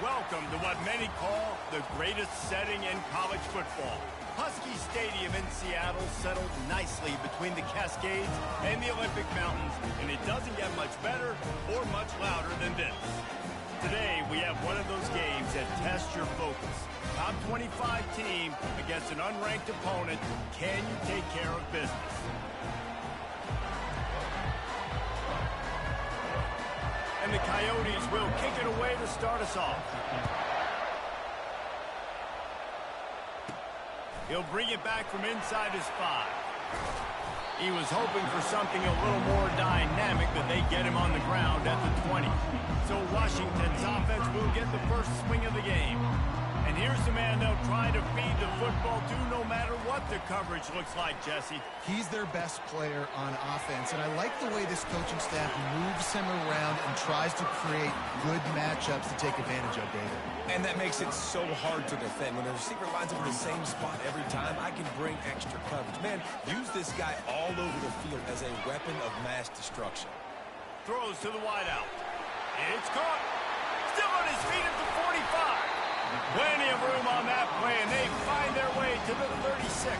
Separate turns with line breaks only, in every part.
Welcome to what many call the greatest setting in college football. Husky Stadium in Seattle settled nicely between the Cascades and the Olympic Mountains, and it doesn't get much better or much louder than this. Today, we have one of those games that tests your focus. Top 25 team against an unranked opponent. Can you take care of business? And the Coyotes will kick it away to start us off. He'll bring it back from inside his 5. He was hoping for something a little more dynamic, but they get him on the ground at the 20. So Washington's offense will get the first swing of the game. And here's the man they'll try to feed the football to no matter what the coverage looks like, Jesse.
He's their best player on offense, and I like the way this coaching staff moves him around and tries to create good matchups to take advantage of, David.
And that makes it so hard to defend. When the receiver lines up in the same spot every time, I can bring extra coverage. Man, use this guy all over the field as a weapon of mass destruction.
Throws to the wideout. It's caught. Still on his feet at the 45. Plenty of room on that play, and they find their way to the 36.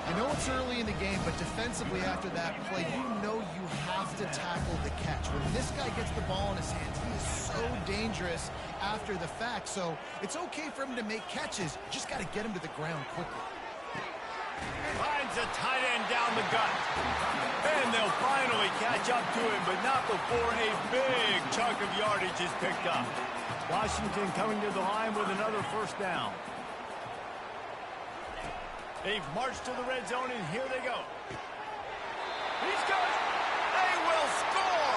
I know it's early in the game, but defensively after that play, you know you have to tackle the catch. When this guy gets the ball in his hands, he is so dangerous after the fact. So it's okay for him to make catches. Just got to get him to the ground quickly.
Finds a tight end down the gut. And they'll finally catch up to him, but not before a big chunk of yardage is picked up. Washington coming to the line with another first down. They've marched to the red zone, and here they go. He's got it. They will score.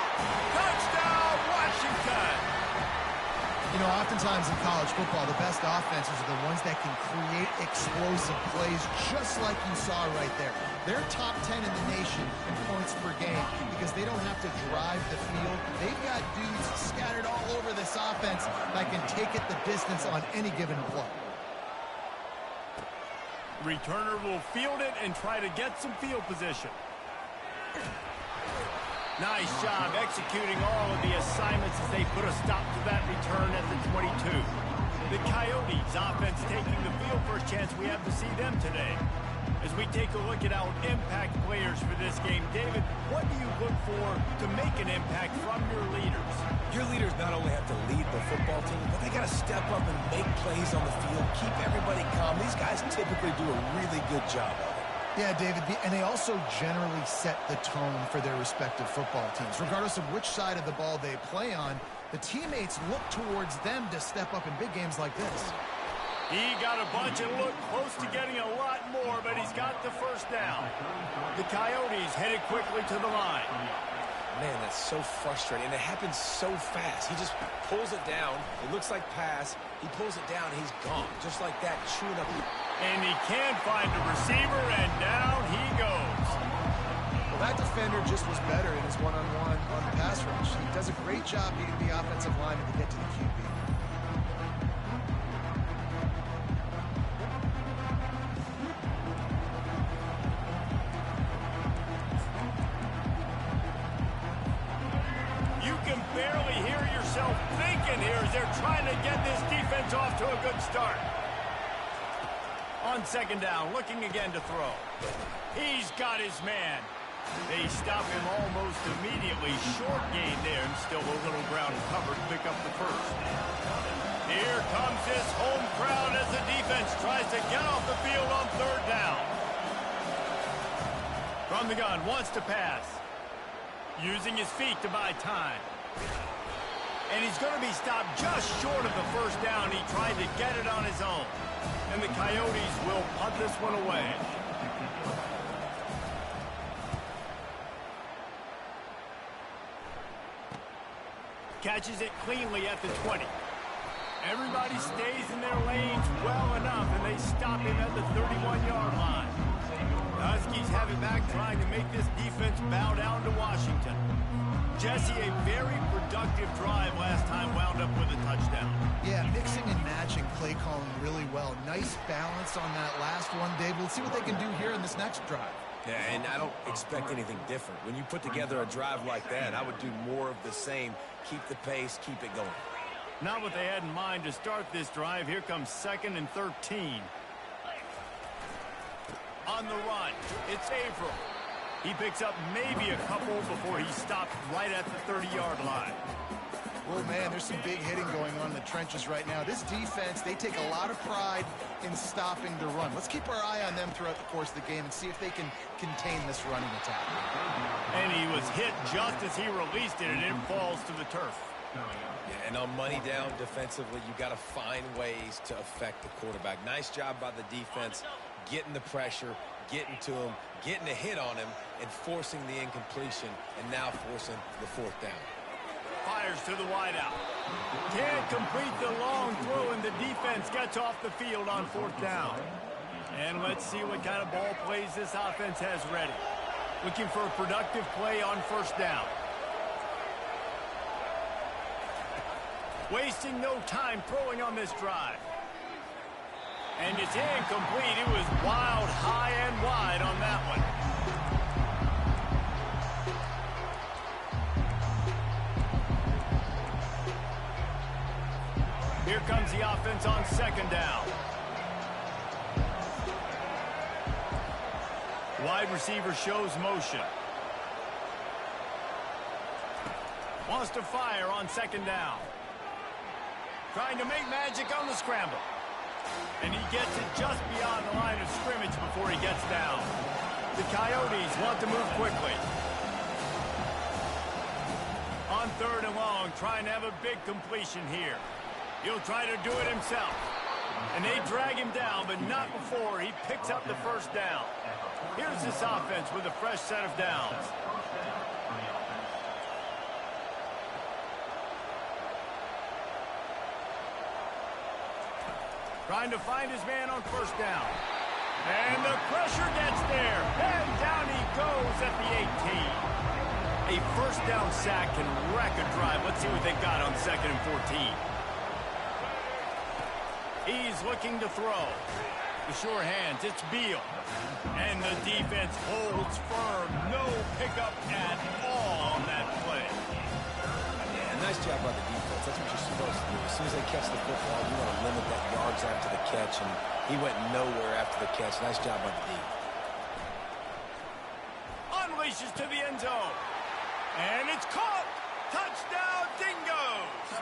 Touchdown, Washington.
You know, oftentimes in college football, the best offenses are the ones that can create explosive plays, just like you saw right there. They're top 10 in the nation in points per game because they don't have to drive the field. They've got dudes scattered all over this offense that can take it the distance on any given play.
Returner will field it and try to get some field position. Nice job executing all of the assignments as they put a stop to that return at the 22. The Coyotes offense taking the field. First chance we have to see them today. As we take a look at our impact players for this game, David, what do you look for to make an impact from your leaders?
Your leaders not only have to lead the football team, but they got to step up and make plays on the field, keep everybody calm. These guys typically do a really good job of it.
Yeah, David, and they also generally set the tone for their respective football teams. Regardless of which side of the ball they play on, the teammates look towards them to step up in big games like this.
He got a bunch and looked close to getting a lot more, but he's got the first down. The Coyotes headed quickly to the line.
Man, that's so frustrating, and it happens so fast. He just pulls it down. It looks like pass. He pulls it down, and he's gone. Just like that, chewing up.
And he can find the receiver, and down he goes.
Well, that defender just was better in his one-on-one on the pass rush. He does a great job beating the offensive lineman to get to the QB.
Barely hear yourself thinking here as they're trying to get this defense off to a good start. On second down, looking again to throw. He's got his man. They stop him almost immediately. Short gain there, and still a little ground covered to pick up the first. Here comes this home crowd as the defense tries to get off the field on third down. From the gun, wants to pass. Using his feet to buy time. And he's going to be stopped just short of the first down. He tried to get it on his own. And the Coyotes will punt this one away. Catches it cleanly at the 20. Everybody stays in their lanes well enough, and they stop him at the 31-yard line. The Huskies have it back, trying to make this defense bow down to Washington. Jesse, a very productive drive last time, wound up with a touchdown.
Yeah, mixing and matching play calling really well. Nice balance on that last one, Dave. We'll see what they can do here in this next drive.
Yeah, and I don't expect anything different. When you put together a drive like that, I would do more of the same. Keep the pace, keep it going.
Not what they had in mind to start this drive. Here comes 2nd and 13. On the run, it's Averill. He picks up maybe a couple before he stops right at the 30-yard line.
Oh, man, there's some big hitting going on in the trenches right now. This defense, they take a lot of pride in stopping the run. Let's keep our eye on them throughout the course of the game and see if they can contain this running attack.
And he was hit just as he released it, and it falls to the turf.
Yeah, and on money down defensively, you got to find ways to affect the quarterback. Nice job by the defense, getting the pressure, getting to him, getting a hit on him, and forcing the incompletion, and now forcing the 4th down.
Fires to the wideout. Can't complete the long throw, and the defense gets off the field on 4th down. And let's see what kind of ball plays this offense has ready. Looking for a productive play on 1st down. Wasting no time throwing on this drive. And it's incomplete. It was wild, high and wide on that one. Here comes the offense on 2nd down. Wide receiver shows motion. Wants to fire on 2nd down. Trying to make magic on the scramble. And he gets it just beyond the line of scrimmage before he gets down. The Coyotes want to move quickly. On 3rd and long, trying to have a big completion here. He'll try to do it himself. And they drag him down, but not before he picks up the 1st down. Here's this offense with a fresh set of downs. Trying to find his man on 1st down. And the pressure gets there. And down he goes at the 18. A 1st down sack can wreck a drive. Let's see what they got on 2nd and 14. He's looking to throw. The sure hands, it's Beal. And the defense holds firm. No pickup at all on that play.
Yeah, nice job by the defense. That's what you're supposed to do. As soon as they catch the football, you want to limit that yards after the catch, and he went nowhere after the catch. Nice job by the D.
Unleashes to the end zone. And it's caught. Touchdown, Dingoes.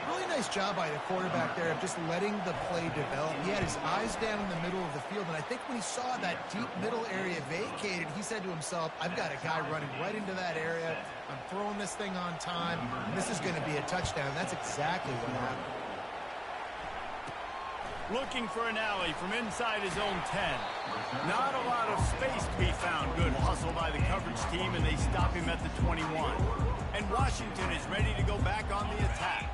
Really nice job by the quarterback there of just letting the play develop. He had his eyes down in the middle of the field, and I think when he saw that deep middle area vacated, he said to himself, I've got a guy running right into that area. I'm throwing this thing on time, and this is going to be a touchdown. That's exactly what happened.
Looking for an alley from inside his own 10. Not a lot of space to be found. Good hustle by the coverage team, and they stop him at the 21. And Washington is ready to go back on the attack.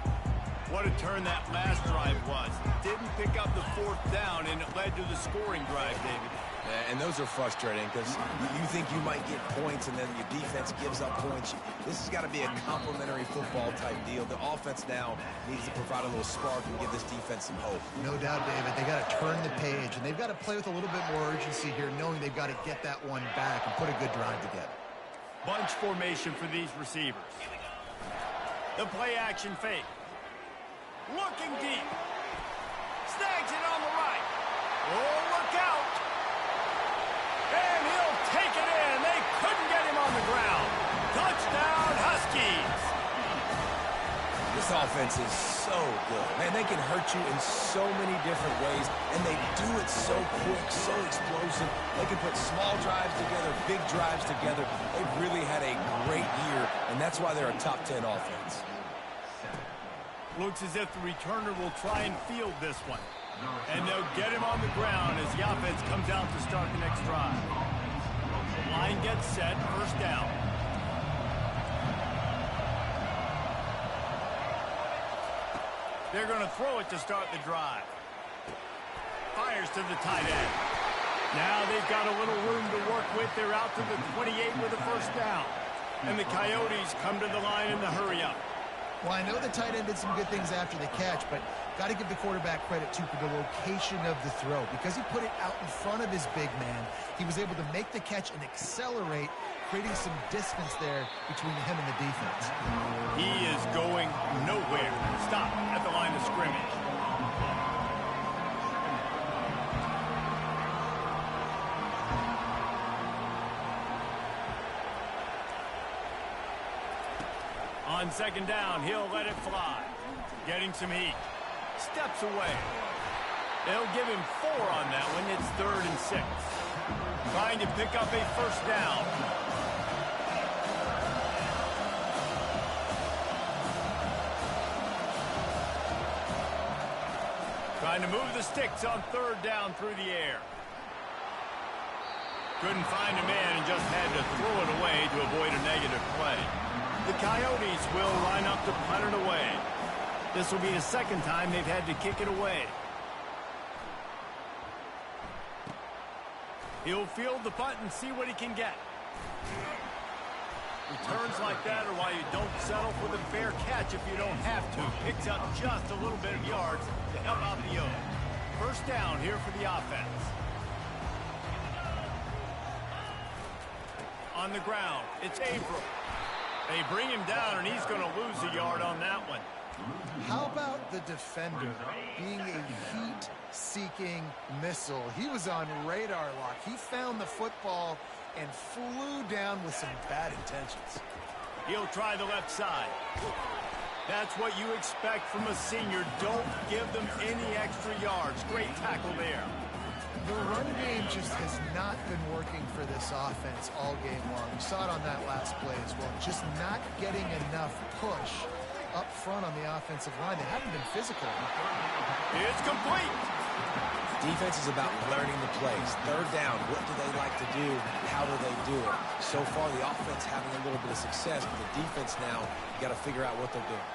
What a turn that last drive was. Didn't pick up the 4th down, and it led to the scoring drive, David.
And those are frustrating because you think you might get points, and then your defense gives up points. This has got to be a complementary football type deal. The offense now needs to provide a little spark and give this defense some hope.
No doubt, David. They got to turn the page, and they've got to play with a little bit more urgency here, knowing they've got to get that one back and put a good drive together.
Bunch formation for these receivers. The play action fake. Looking deep. Snags it on the right. Oh, look out. And he'll take it in. They couldn't get him on the ground. Touchdown, Huskies.
This offense is so good. Man, they can hurt you in so many different ways, and they do it so quick, so explosive. They can put small drives together, big drives together. They've really had a great year, and that's why they're a top 10 offense.
Looks as if the returner will try and field this one. And they'll get him on the ground as the offense comes out to start the next drive. Line gets set, 1st down. They're going to throw it to start the drive. Fires to the tight end. Now they've got a little room to work with. They're out to the 28 with a 1st down. And the Coyotes come to the line in the hurry-up.
Well, I know the tight end did some good things after the catch, but got to give the quarterback credit, too, for the location of the throw. Because he put it out in front of his big man, he was able to make the catch and accelerate, creating some distance there between him and the defense.
He is going nowhere. Stop at the line of scrimmage. On second down, he'll let it fly. Getting some heat. Steps away. They'll give him 4 on that one. It's 3rd and 6. Trying to pick up a first down. Trying to move the sticks on 3rd down through the air. Couldn't find a man and just had to throw it away to avoid a negative play. The Coyotes will line up to punt it away. This will be the second time they've had to kick it away. He'll field the punt and see what he can get. Returns like that are why you don't settle for the fair catch if you don't have to. Picks up just a little bit of yards to help out the O. First down here for the offense. On the ground, it's April. They bring him down, and he's going to lose a yard on that one.
How about the defender being a heat-seeking missile? He was on radar lock. He found the football and flew down with some bad intentions.
He'll try the left side. That's what you expect from a senior. Don't give them any extra yards. Great tackle there.
The run game just has not been working for this offense all game long. We saw it on that last play as well. Just not getting enough push up front on the offensive line. They haven't been physical.
It's complete.
Defense is about learning the plays. 3rd down, what do they like to do? How do they do it? So far, the offense having a little bit of success, but the defense now, you got to figure out what they're doing.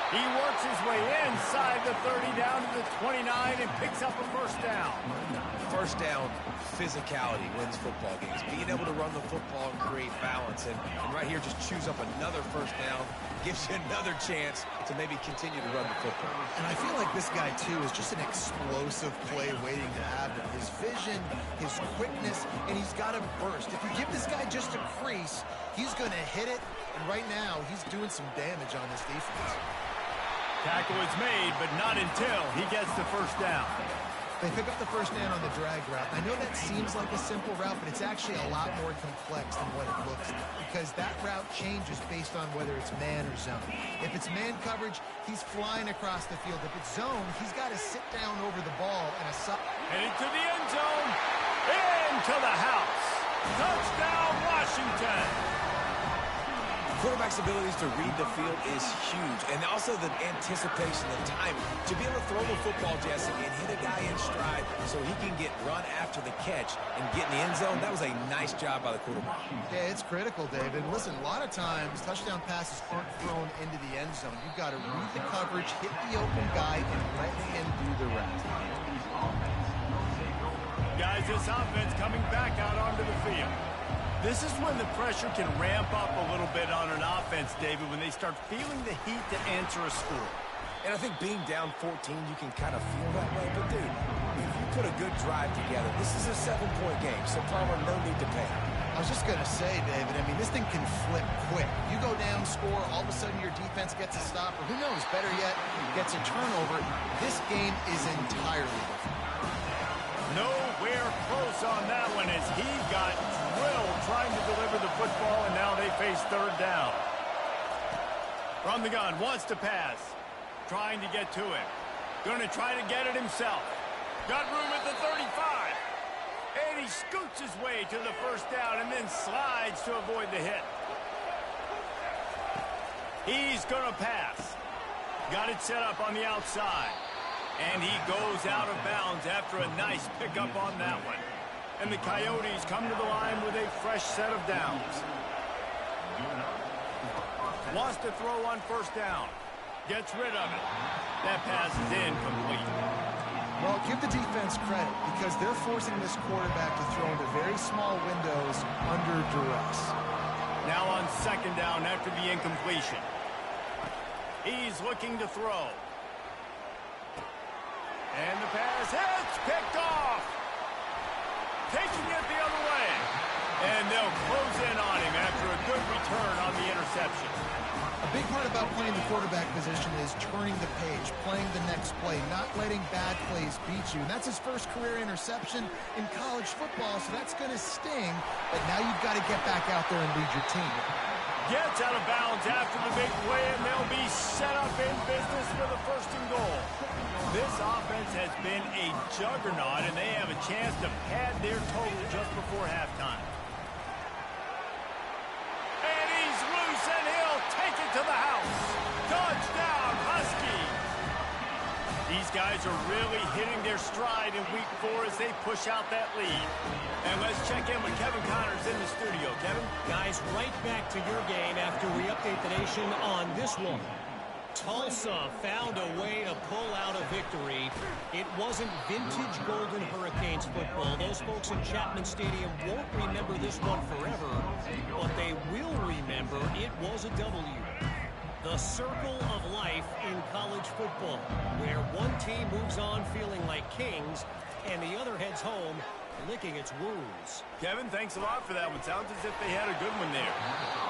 He works his way inside the 30 down to the 29 and picks up a first down.
First down, physicality wins football games. Being able to run the football and create balance. And right here, just choose up another first down. Gives you another chance to maybe continue to run the football.
And I feel like this guy, too, is just an explosive play waiting to happen. His vision, his quickness, and he's got a burst. If you give this guy just a crease, he's going to hit it. And right now, he's doing some damage on this defense.
Tackle is made, but not until he gets the first down.
They pick up the first down on the drag route. I know that seems like a simple route, but it's actually a lot more complex than what it looks like because that route changes based on whether it's man or zone. If it's man coverage, he's flying across the field. If it's zone, he's got to sit down over the ball and
heading to the end zone, into the house. Touchdown, Washington.
Quarterback's abilities to read the field is huge, and also the anticipation, the timing. To be able to throw the football, Jesse, and hit a guy in stride so he can get run after the catch and get in the end zone, that was a nice job by the quarterback.
Yeah, it's critical, David. Listen, a lot of times, touchdown passes aren't thrown into the end zone. You've got to read the coverage, hit the open guy, and let him do the rest.
Guys, this offense coming back out onto the field. This is when the pressure can ramp up a little bit on an offense, David, when they start feeling the heat to answer a score.
And I think being down 14, you can kind of feel that way. But, dude, if you put a good drive together, this is a 7-point game, so Palmer, no need to panic.
I was just going to say, David, I mean, this thing can flip quick. You go down, score, all of a sudden your defense gets a stop, or who knows, better yet, gets a turnover. This game is entirely different.
Nowhere close on that one as he got drilled trying to deliver the football, and now they face 3rd down. From the gun, wants to pass. Trying to get to it. Going to try to get it himself. Got room at the 35. And he scoots his way to the first down and then slides to avoid the hit. He's going to pass. Got it set up on the outside. And he goes out of bounds after a nice pickup on that one. And the Coyotes come to the line with a fresh set of downs. Wants to throw on first down. Gets rid of it. That pass is incomplete.
Well, give the defense credit because they're forcing this quarterback to throw into very small windows under duress.
Now on second down after the incompletion. He's looking to throw. And the pass hits, picked off. taking it the other way. And they'll close in on him after a good return on the interception.
A big part about playing the quarterback position is turning the page, playing the next play, not letting bad plays beat you. And that's his first career interception in college football, so that's going to sting. But now you've got to get back out there and lead your team.
Gets out of bounds after the big play, and they'll be set up in business for the first and goal. This offense has been a juggernaut, and they have a chance to pad their total just before halftime. And he's loose, and he'll take it to the house. Touchdown, Husky! These guys are really hitting their stride in week 4 as they push out that lead. And let's check in with Kevin Connors in the studio. Kevin?
Guys, right back to your game after we update the nation on this one. Tulsa found a way to pull out a victory. It wasn't vintage Golden Hurricanes football. Those folks in Chapman Stadium won't remember this one forever, but they will remember it was a W. The circle of life in college football, where one team moves on feeling like kings and the other heads home licking its wounds.
Kevin, thanks a lot for that one. Sounds as if they had a good one there.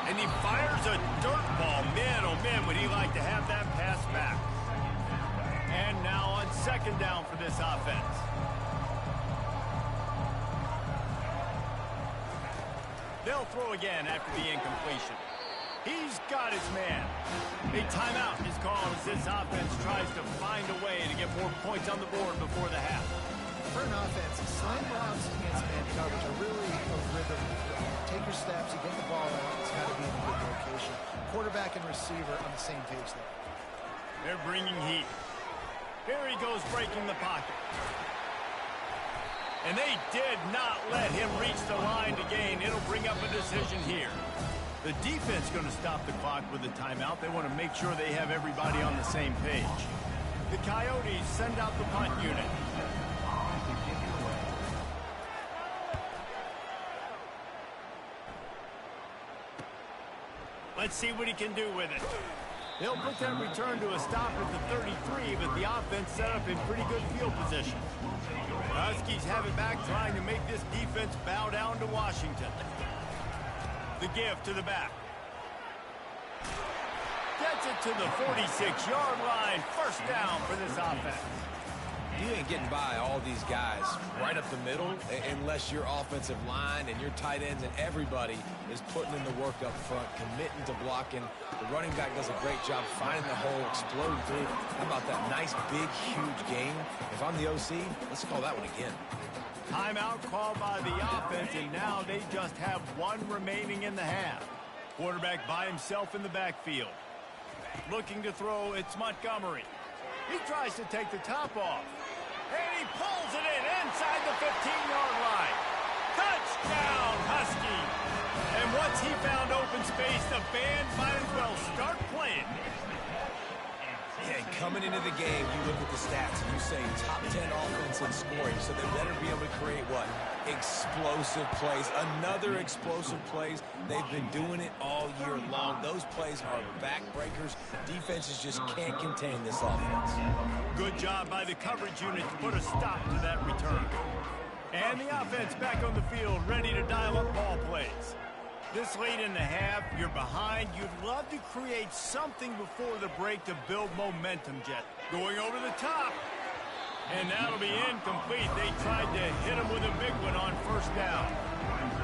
And he fires a dirt ball. Man, oh man, would he like to have that pass back. And now on second down for this offense. They'll throw again after the incompletion. He's got his man. A timeout is called as this offense tries to find a way to get more points on the board before the half.
For an offense, slant routes against man coverage are really a rhythm. Take your steps, you get the ball out, it's got to be in a good location. Quarterback and receiver on the same page there.
They're bringing heat. Here he goes breaking the pocket. And they did not let him reach the line to gain. It'll bring up a decision here. The defense going to stop the clock with a timeout. They want to make sure they have everybody on the same page. The Coyotes send out the punt unit. Let's see what he can do with it. He'll put that return to a stop at the 33, but the offense set up in pretty good field position. The Huskies have it back, trying to make this defense bow down to Washington. The give to the back. Gets it to the 46-yard line. First down for this offense.
You ain't getting by all these guys right up the middle unless your offensive line and your tight ends and everybody is putting in the work up front, committing to blocking. The running back does a great job finding the hole, exploding through. How about that nice, big, huge game? If I'm the OC, let's call that one again.
Timeout called by the offense, and now they just have one remaining in the half. Quarterback by himself in the backfield. Looking to throw, it's Montgomery. He tries to take the top off. And he pulls it in inside the 15-yard line. Touchdown, Husky. And once he found open space, the band might as well start playing.
Yeah, coming into the game, you look at the stats and you say top 10 offense in scoring, so they better be able to create what? Explosive plays. Another explosive plays. They've been doing it all year long. Those plays are backbreakers. Defenses just can't contain this offense.
Good job by the coverage unit to put a stop to that return. And the offense back on the field, ready to dial up ball plays. This late in the half, you're behind. You'd love to create something before the break to build momentum, Jet. Going over the top. And that'll be incomplete. They tried to hit him with a big one on first down.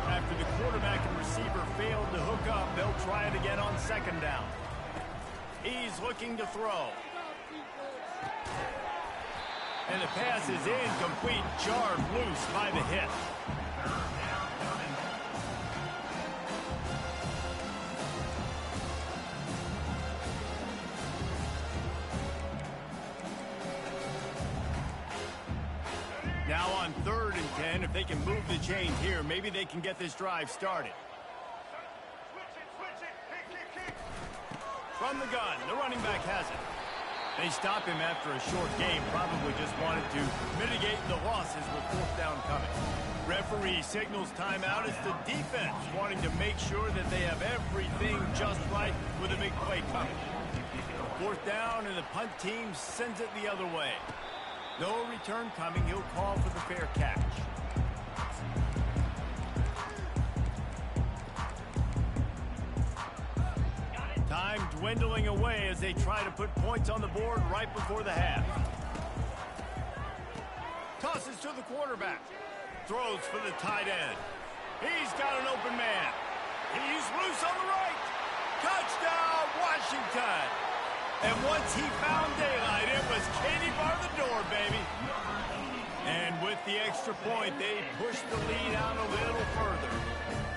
After the quarterback and receiver failed to hook up, they'll try it again on second down. He's looking to throw. And the pass is incomplete, jarred loose by the hit. Now on 3rd and 10, if they can move the chains here, maybe they can get this drive started. From the gun, the running back has it. They stop him after a short game, probably just wanted to mitigate the losses with 4th down coming. Referee signals timeout. It's the defense wanting to make sure that they have everything just right with a big play coming. 4th down, and the punt team sends it the other way. No return coming. He'll call for the fair catch. Time dwindling away as they try to put points on the board right before the half. Tosses to the quarterback. Throws for the tight end. He's got an open man. He's loose on the right. Touchdown, Washington. And once he found daylight, it was Katie bar the door, baby. And with the extra point, they push the lead out a little further.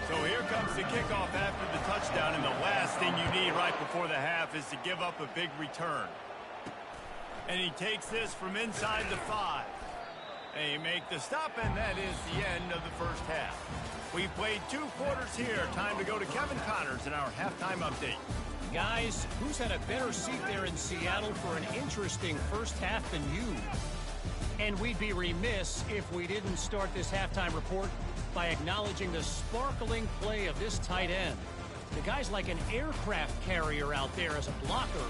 So here comes the kickoff after the touchdown, and the last thing you need right before the half is to give up a big return. And he takes this from inside the 5. They make the stop, and that is the end of the first half. We played 2 quarters here. Time to go to Kevin Connors in our halftime update.
Guys, who's had a better seat there in Seattle for an interesting first half than you? And we'd be remiss if we didn't start this halftime report by acknowledging the sparkling play of this tight end. The guy's like an aircraft carrier out there as a blocker,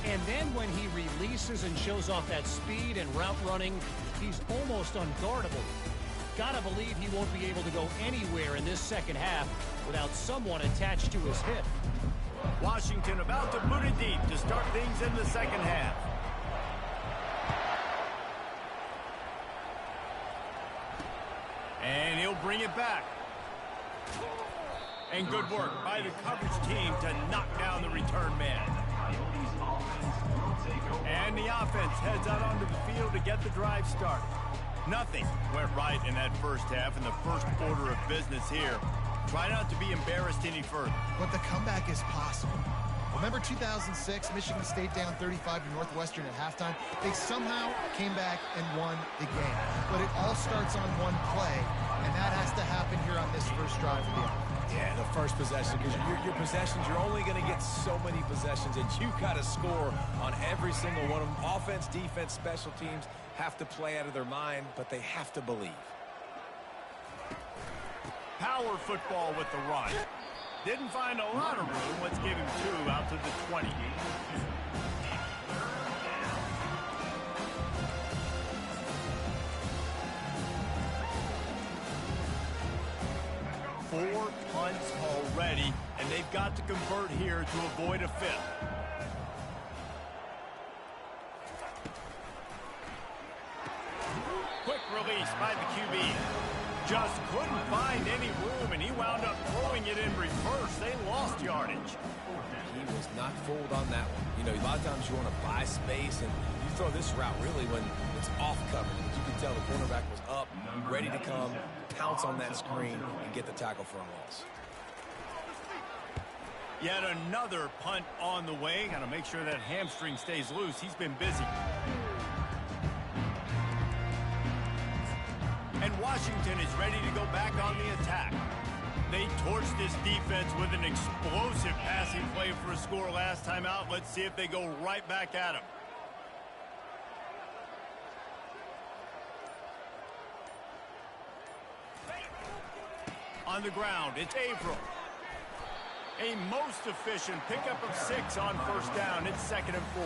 and then when he releases and shows off that speed and route running, he's almost unguardable. Gotta believe he won't be able to go anywhere in this second half without someone attached to his hip.
Washington about to boot it deep to start things in the second half. And he'll bring it back. And good work by the coverage team to knock down the return man. And the offense heads out onto the field to get the drive started. Nothing went right in that first half in the first order of business here. Try not to be embarrassed any further.
But the comeback is possible. Remember 2006, Michigan State down 35 to Northwestern at halftime? They somehow came back and won the game. But it all starts on one play, and that has to happen here on this first drive of the offense.
Yeah, the first possession, because your possessions, you're only going to get so many possessions, and you got to score on every single one of them. Offense, defense, special teams have to play out of their mind, but they have to believe.
Power football with the run. Didn't find a lot of room. Let's give him 2 out to the 20. Four punts already, and they've got to convert here to avoid a 5th. Quick release by the QB. Just couldn't find any room, and he wound up throwing it in reverse. They lost yardage.
He was not fooled on that one. You know, a lot of times you want to buy space, and you throw this route really when it's off coverage. You can tell the cornerback was up, ready to come, pounce on that screen, and get the tackle for a loss.
Yet another punt on the way. Got to make sure that hamstring stays loose. He's been busy. And Washington is ready to go back on the attack. They torched this defense with an explosive passing play for a score last time out. Let's see if they go right back at him. On the ground, it's Averill. A most efficient pickup of 6 on first down. It's 2nd and 4.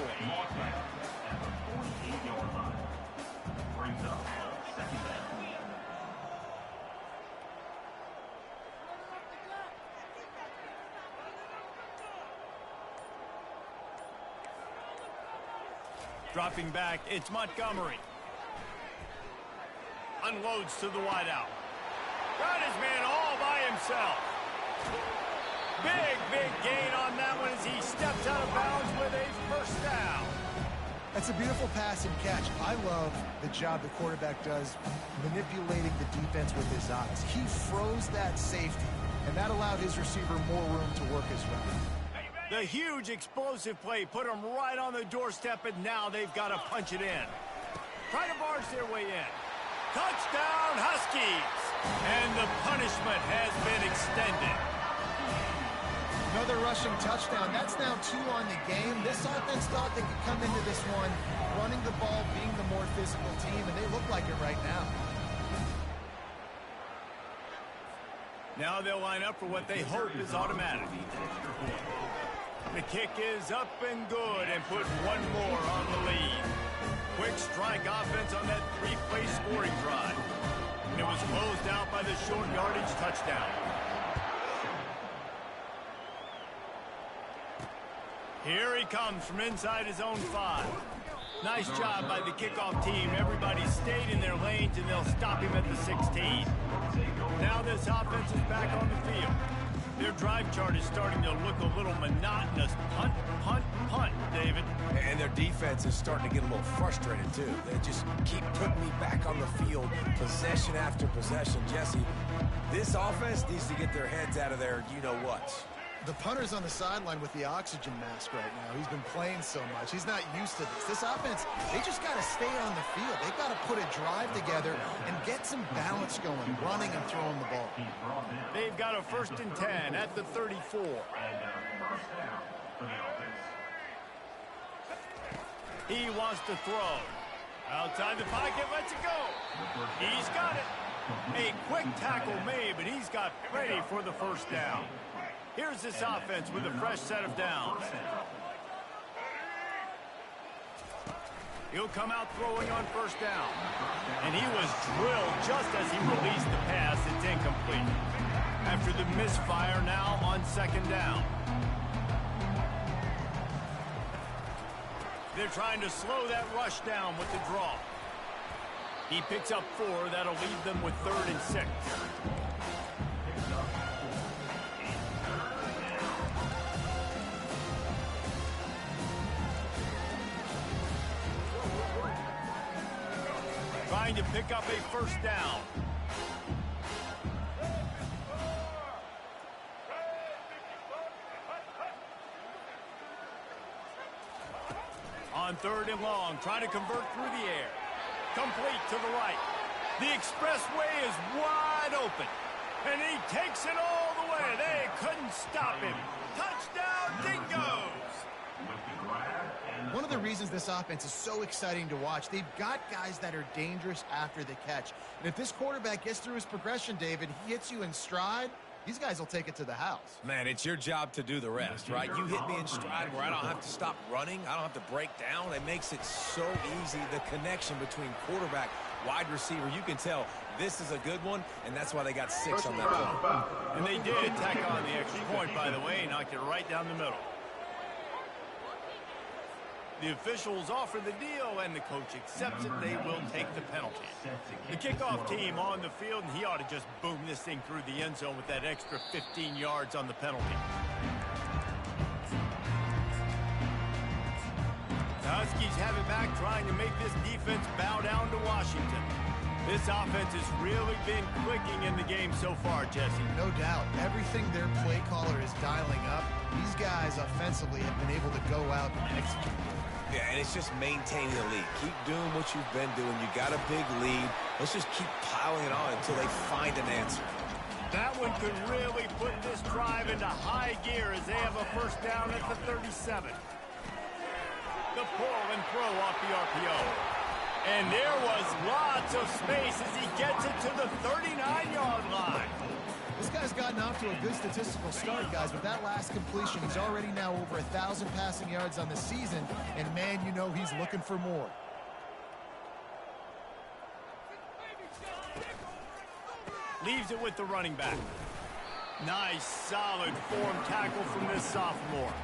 Dropping back, it's Montgomery. Unloads to the wideout. Got his man all by himself. Big gain on that one as he steps out of bounds with a first down.
That's a beautiful pass and catch. I love the job the quarterback does manipulating the defense with his eyes. He froze that safety, and that allowed his receiver more room to work his route.
The huge explosive play put them right on the doorstep, and now they've got to punch it in. Try to barge their way in. Touchdown, Huskies! And the punishment has been extended.
Another rushing touchdown. That's now 2 on the game. This offense thought they could come into this one running the ball, being the more physical team, and they look like it right now.
Now they'll line up for what they hope is automatic. The kick is up and good, and put one more on the lead. Quick strike offense on that 3-play scoring drive. And it was closed out by the short yardage touchdown. Here he comes from inside his own 5. Nice job by the kickoff team. Everybody stayed in their lanes, and they'll stop him at the 16. Now this offense is back on the field. Their drive chart is starting to look a little monotonous. Punt, punt, punt, David.
And their defense is starting to get a little frustrated, too. They just keep putting me back on the field, possession after possession. Jesse, this offense needs to get their heads out of their you-know-whats.
The punter's on the sideline with the oxygen mask right now. He's been playing so much. He's not used to this. This offense, they just got to stay on the field. They've got to put a drive together and get some balance going, running and throwing the ball.
They've got a 1st and 10 at the 34. He wants to throw. Outside the pocket, lets it go. He's got it. A quick tackle made, but he's got ready for the 1st down. Here's this offense with a fresh set of downs. He'll come out throwing on 1st down. And he was drilled just as he released the pass. It's incomplete. After the misfire, now on 2nd down. They're trying to slow that rush down with the draw. He picks up 4. That'll leave them with 3rd and 6. Trying to pick up a 1st down. On 3rd and long, trying to convert through the air. Complete to the right. The expressway is wide open. And he takes it all the way. They couldn't stop him. Touchdown, Dingoes!
One of the reasons this offense is so exciting to watch, they've got guys that are dangerous after the catch. And if this quarterback gets through his progression, David, he hits you in stride, these guys will take it to the house.
Man, it's your job to do the rest, right? You hit me in stride where I don't have to stop running. I don't have to break down. It makes it so easy, the connection between quarterback, wide receiver. You can tell this is a good one, and that's why they got 6 on that play.
And they did tack on the extra point, by the way, knocked it right down the middle. The officials offer the deal, and the coach accepts it. They will take the penalty. The kickoff team on the field, and he ought to just boom this thing through the end zone with that extra 15 yards on the penalty. The Huskies have it back, trying to make this defense bow down to Washington. This offense has really been clicking in the game so far, Jesse.
No doubt. Everything their play caller is dialing up, these guys offensively have been able to go out and execute.
Yeah, and it's just maintaining the lead. Keep doing what you've been doing. You got a big lead. Let's just keep piling it on until they find an answer.
That one could really put this drive into high gear as they have a 1st down at the 37. The pull and throw off the RPO. And there was lots of space as he gets it to the 39-yard line.
This guy's gotten off to a good statistical start, guys. With that last completion, he's already now over 1,000 passing yards on the season. And, man, you know he's looking for more.
Leaves it with the running back. Nice, solid form tackle from this sophomore.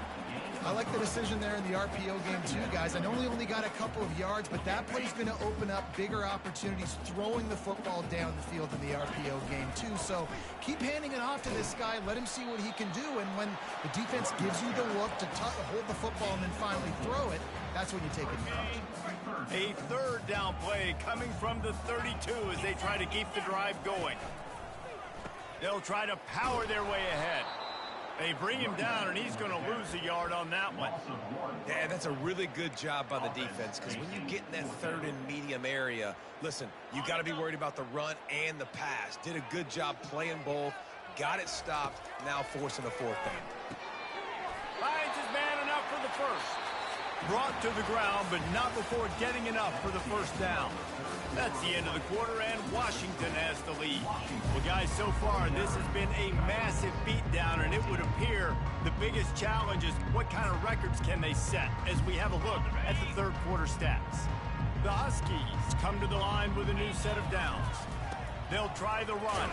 I like the decision there in the RPO game too, guys. I know he only got a couple of yards, but that play's going to open up bigger opportunities throwing the football down the field in the RPO game too. So keep handing it off to this guy. Let him see what he can do. And when the defense gives you the look to hold the football and then finally throw it, that's when you take advantage.
A 3rd down play coming from the 32 as they try to keep the drive going. They'll try to power their way ahead. They bring him down, and he's going to lose a yard on that one.
Yeah, that's a really good job by the defense, because when you get in that 3rd and medium area, listen, you got to be worried about the run and the pass. Did a good job playing both, got it stopped, now forcing a 4th down.
Finds his man enough for the 1st. Brought to the ground, but not before getting enough for the 1st down. That's the end of the quarter, and Washington has the lead. Well, guys, so far, this has been a massive beatdown, and it would appear the biggest challenge is what kind of records can they set as we have a look at the 3rd quarter stats. The Huskies come to the line with a new set of downs. They'll try the run.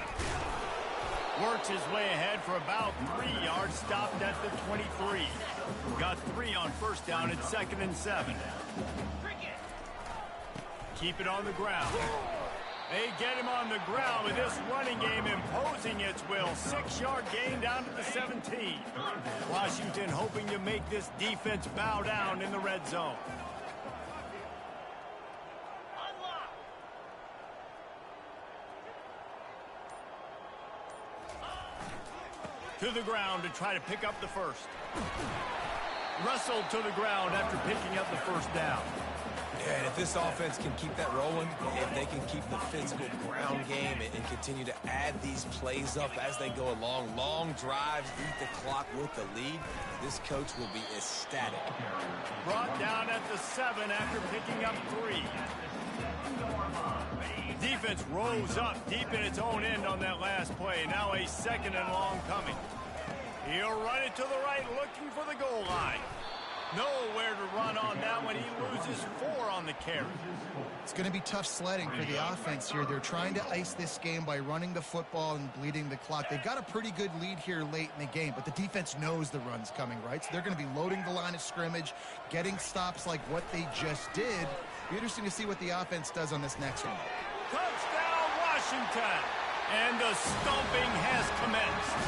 Works his way ahead for about 3 yards, stopped at the 23. Got 3 on first down at 2nd and 7. Keep it on the ground. They get him on the ground with this running game imposing its will. 6-yard gain down to the 17. Washington hoping to make this defense bow down in the red zone. To the ground to try to pick up the first. Wrestled to the ground after picking up the first down.
Yeah, and if this offense can keep that rolling, if they can keep the physical ground game and continue to add these plays up as they go along, long drives, eat the clock with the lead, this coach will be ecstatic.
Brought down at the 7 after picking up 3. Defense rose up deep in its own end on that last play. Now a 2nd and long coming. He'll run it to the right, looking for the goal line. Nowhere to run on that one. He loses 4 on the carry.
It's going to be tough sledding for the offense here. They're trying to ice this game by running the football and bleeding the clock. They've got a pretty good lead here late in the game, but the defense knows the run's coming, right? So they're going to be loading the line of scrimmage, getting stops like what they just did. Be interesting to see what the offense does on this next one.
Touchdown, Washington! And the stomping has commenced.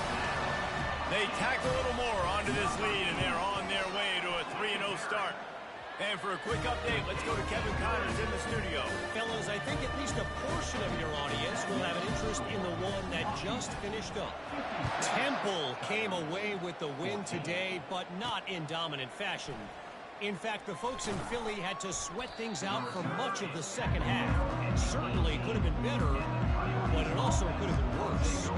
They tack a little more onto this lead, and they're on their way to a 3-0 start. And for a quick update, let's go to Kevin Connors in the studio.
Fellas, I think at least a portion of your audience will have an interest in the one that just finished up. Temple came away with the win today, but not in dominant fashion. In fact, the folks in Philly had to sweat things out for much of the second half. It certainly could have been better, but it also could have been worse.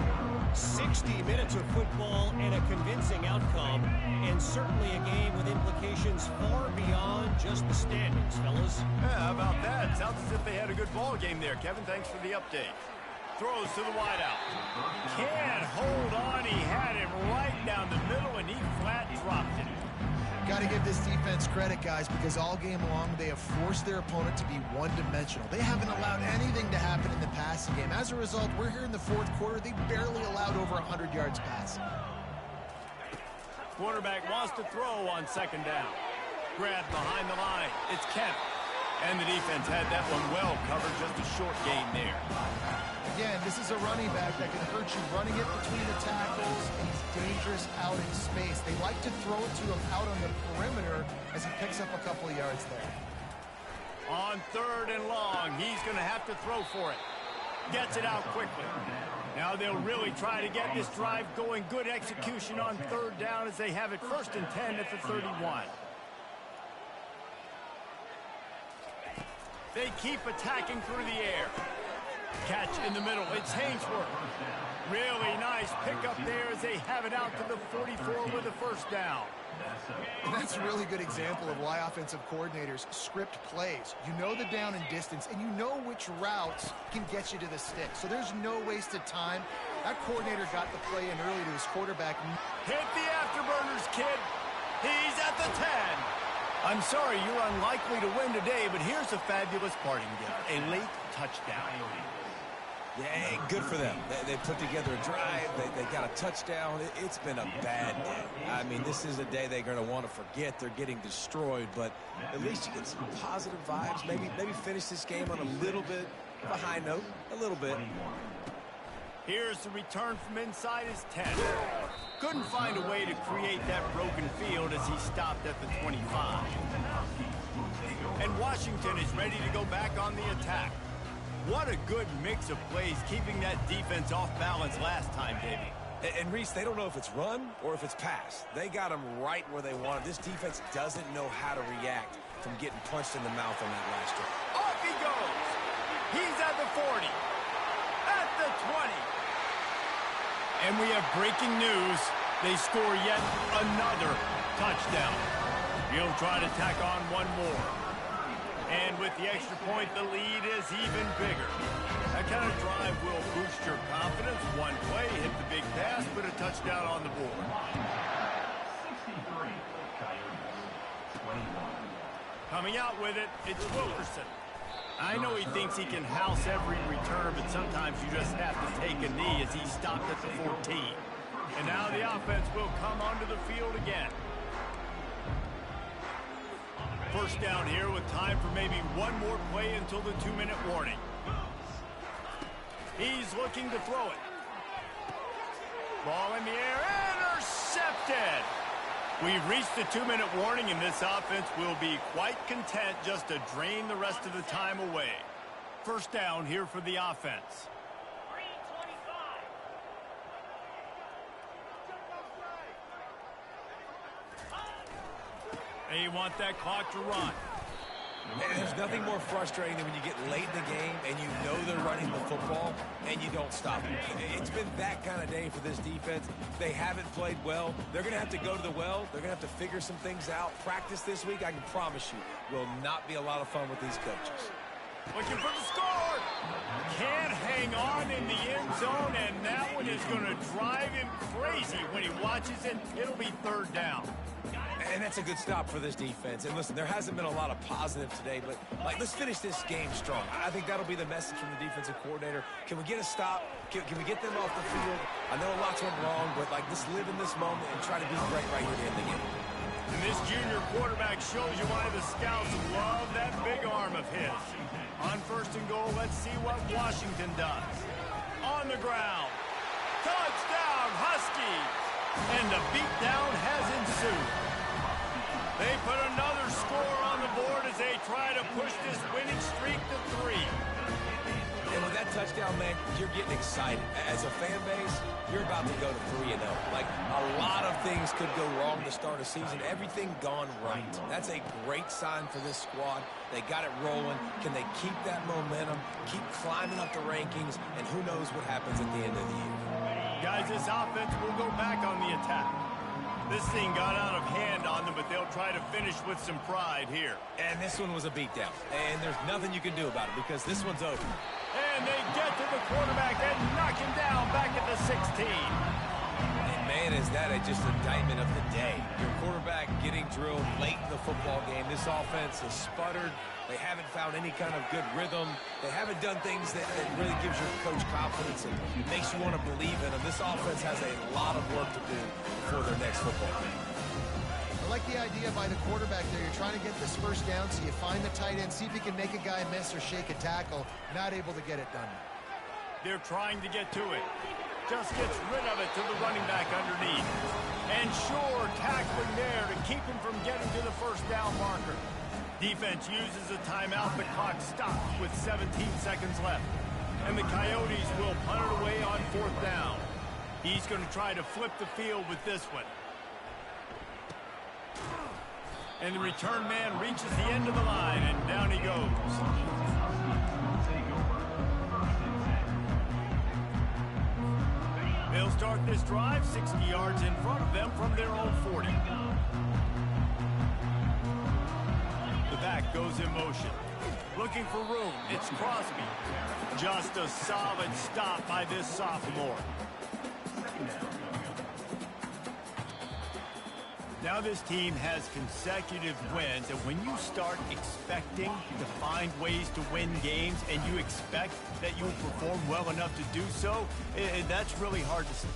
60 minutes of football and a convincing outcome, and certainly a game with implications far beyond just the standings, fellas.
Yeah, how about that? Sounds as if they had a good ball game there. Kevin, thanks for the update. Throws to the wideout. Can't hold on. He had him right down the middle, and he flat dropped it.
Got to give this defense credit, guys, because all game long they have forced their opponent to be one-dimensional. They haven't allowed anything to happen in the passing game. As a result, we're here in the fourth quarter. They barely allowed over 100 yards passing.
Quarterback wants to throw on 2nd down. Grabbed behind the line. It's Kemp. And the defense had that one well covered. Just a short gain there.
Again, this is a running back that can hurt you running it between the tackles, and he's dangerous out in space. They like to throw it to him out on the perimeter as he picks up a couple of yards there.
On 3rd and long, he's going to have to throw for it. Gets it out quickly. Now they'll really try to get this drive going. Good execution on 3rd down as they have it 1st and 10 at the 31. They keep attacking through the air. Catch in the middle. It's Hainsworth. Really nice pickup there as they have it out to the 44 with the 1st down.
And that's a really good example of why offensive coordinators script plays. You know the down and distance, and you know which routes can get you to the stick. So there's no wasted time. That coordinator got the play in early to his quarterback.
Hit the afterburners, kid. He's at the 10. I'm sorry, you're unlikely to win today, but here's a fabulous parting gift. A late touchdown.
Yeah, good for them. They put together a drive. They got a touchdown. It's been a bad day. I mean, this is a day they're going to want to forget. They're getting destroyed, but at least you get some positive vibes. Maybe finish this game on a little bit of a high note. A little bit.
Here's the return from inside his 10. Couldn't find a way to create that broken field as he stopped at the 25. And Washington is ready to go back on the attack. What a good mix of plays, keeping that defense off balance last time, Davey.
And Reese, they don't know if it's run or if it's pass. They got them right where they want them. This defense doesn't know how to react from getting punched in the mouth on that last drive.
Off he goes. He's at the 40. At the 20. And we have breaking news. They score yet another touchdown. He'll try to tack on one more. And with the extra point, the lead is even bigger. That kind of drive will boost your confidence. One play, hit the big pass, put a touchdown on the board.
63, Coyotes, 21.
Coming out with it, it's Wilkerson. I know he thinks he can house every return, but sometimes you just have to take a knee as he stopped at the 14. And now the offense will come onto the field again. First down here with time for maybe one more play until the 2-minute warning. He's looking to throw it. Ball in the air, intercepted. We've reached the 2-minute warning, and this offense will be quite content just to drain the rest of the time away. First down here for the offense. They want that clock to run.
And there's nothing more frustrating than when you get late in the game and you know they're running the football and you don't stop it. It's been that kind of day for this defense. They haven't played well. They're going to have to go to the well. They're going to have to figure some things out. Practice this week, I can promise you, will not be a lot of fun with these coaches.
Looking for the score. Can't hang on in the end zone, and that one is going to drive him crazy when he watches it. It'll be third down.
And that's a good stop for this defense. And listen, there hasn't been a lot of positive today, but let's finish this game strong. I think that'll be the message from the defensive coordinator. Can we get a stop? Can we get them off the field? I know lots went wrong, but let's live in this moment and try to be great right here at the end of the game.
And this junior quarterback shows you why the scouts love that big arm of his. On first and goal, let's see what Washington does. On the ground. Touchdown, Huskies! And the beatdown has ensued. They put another score on the board as they try to push this winning streak to 3.
And with that touchdown, man, you're getting excited. As a fan base, you're about to go to 3-0. A lot of things could go wrong to start a season. Everything gone right. That's a great sign for this squad. They got it rolling. Can they keep that momentum, keep climbing up the rankings, and who knows what happens at the end of the year.
Guys, this offense will go back on the attack. This thing got out of hand on them, but they'll try to finish with some pride here.
And this one was a beatdown. And there's nothing you can do about it because this one's over.
And they get to the quarterback and knock him down back at the 16.
And man, is that just indictment of the day. Your quarterback getting drilled late in the football game. This offense has sputtered. They haven't found any kind of good rhythm. They haven't done things that really gives your coach confidence and makes you want to believe in them. This offense has a lot of work to do before their next football game.
I like the idea by the quarterback there. You're trying to get this first down, so you find the tight end, see if you can make a guy miss or shake a tackle. Not able to get it done.
They're trying to get to it. Just gets rid of it to the running back underneath. And sure, tackling there to keep him from getting to the first down marker. Defense uses a timeout. The clock stops with 17 seconds left. And the Coyotes will punt it away on fourth down. He's going to try to flip the field with this one. And the return man reaches the end of the line, and down he goes. They'll start this drive 60 yards in front of them from their own 40. The back goes in motion. Looking for room. It's Crosby. Just a solid stop by this sophomore. Now this team has consecutive wins, and when you start expecting to find ways to win games and you expect that you'll perform well enough to do so, that's really hard to see.